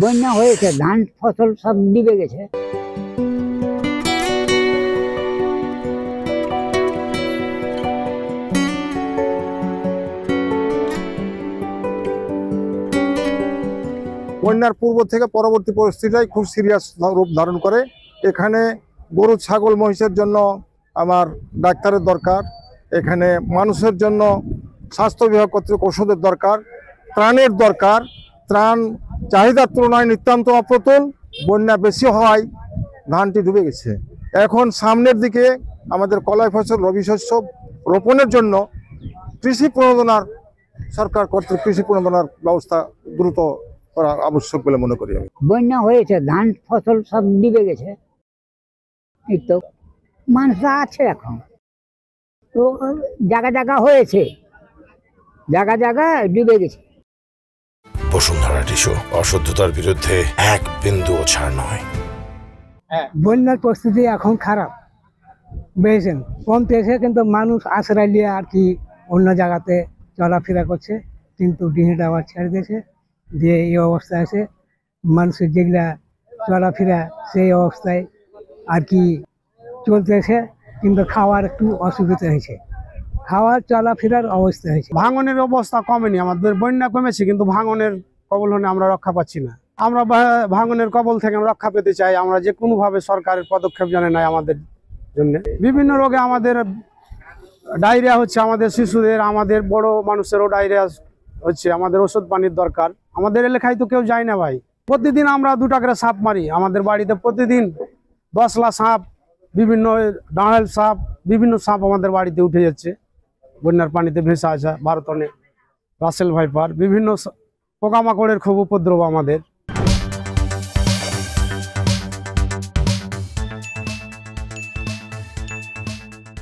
বন্যা হয়েছে, ধান ফসল সব ডুবে গেছে। বন্যার পূর্ব থেকে পরবর্তী পরিস্থিতিটাই খুব সিরিয়াস রূপ ধারণ করে। এখানে গরু ছাগল মহিষের জন্য আমার ডাক্তারের দরকার, এখানে মানুষের জন্য স্বাস্থ্য বিভাগ কর্তৃক ওষুধের দরকার, ত্রাণের দরকার। ত্রাণ চাহিদার তুলনায় নিতান্ত অপ্রতুল। বন্যা বেশি হওয়ায় ধানটি ডুবে গেছে। এখন সামনের দিকে আমাদের কলাই ফসল রবি শস্য রোপণের জন্য কৃষি প্রণোদনার সরকার কর্তৃক কৃষি প্রণোদনার ব্যবস্থা দ্রুত করা আবশ্যক বলে মনে করি আমি। বন্যা হয়েছে, ধান ফসল সব ডুবে গেছে। এই তো মানুষ আছে এখন তো, জায়গা জায়গা হয়েছে, জায়গা জায়গা ডুবে গেছে। বসুন্ধরা টিস্যু, অশুদ্ধতার বিরুদ্ধে এক বিন্দুও ছাড় নয়। বন্যার পরিস্থিতি এখন খারাপ, বুঝেছেন, কমতেছে, কিন্তু মানুষ আশ্রয় নিয়ে আর কি অন্য জায়গাতে চলাফেরা করছে, কিন্তু ডিঙিটা আবার ছেড়ে দিয়েছে, দিয়ে এই অবস্থায় আছে মানুষের যেগুলা চলাফেরা সেই অবস্থায় আর কি চলতেছে, কিন্তু খাওয়ার একটু অসুবিধা হয়েছে, খাওয়ার চলাফেরার অবস্থা হয়েছে। ভাঙনের অবস্থা কমেনি, আমাদের বন্যা কমেছে কিন্তু ভাঙনের কবল হলে আমরা রক্ষা পাচ্ছি না। আমরা ভাঙনের কবল থেকে রক্ষা পেতে চাই। আমরা যে কোনোভাবে সরকারের পদক্ষেপ জানে নাই আমাদের জন্য। বিভিন্ন রোগে আমাদের ডায়রিয়া হচ্ছে, আমাদের শিশুদের, আমাদের বড় মানুষেরও ডায়রিয়া হচ্ছে, আমাদের ওষুধ পানির দরকার। আমাদের এলাকায় তো কেউ যায় না ভাই। প্রতিদিন আমরা 2 টাকা সাপ মারি, আমাদের বাড়িতে প্রতিদিন 10 লাখ সাপ, বিভিন্ন ডাঁড়াল সাপ, বিভিন্ন সাপ আমাদের বাড়িতে উঠে যাচ্ছে। বন্যার পানিতে ভেসে আসা ভারতনে রাসেল ভাইপার, বিভিন্ন পোকামাকড়ের খুব উপদ্রব আমাদের।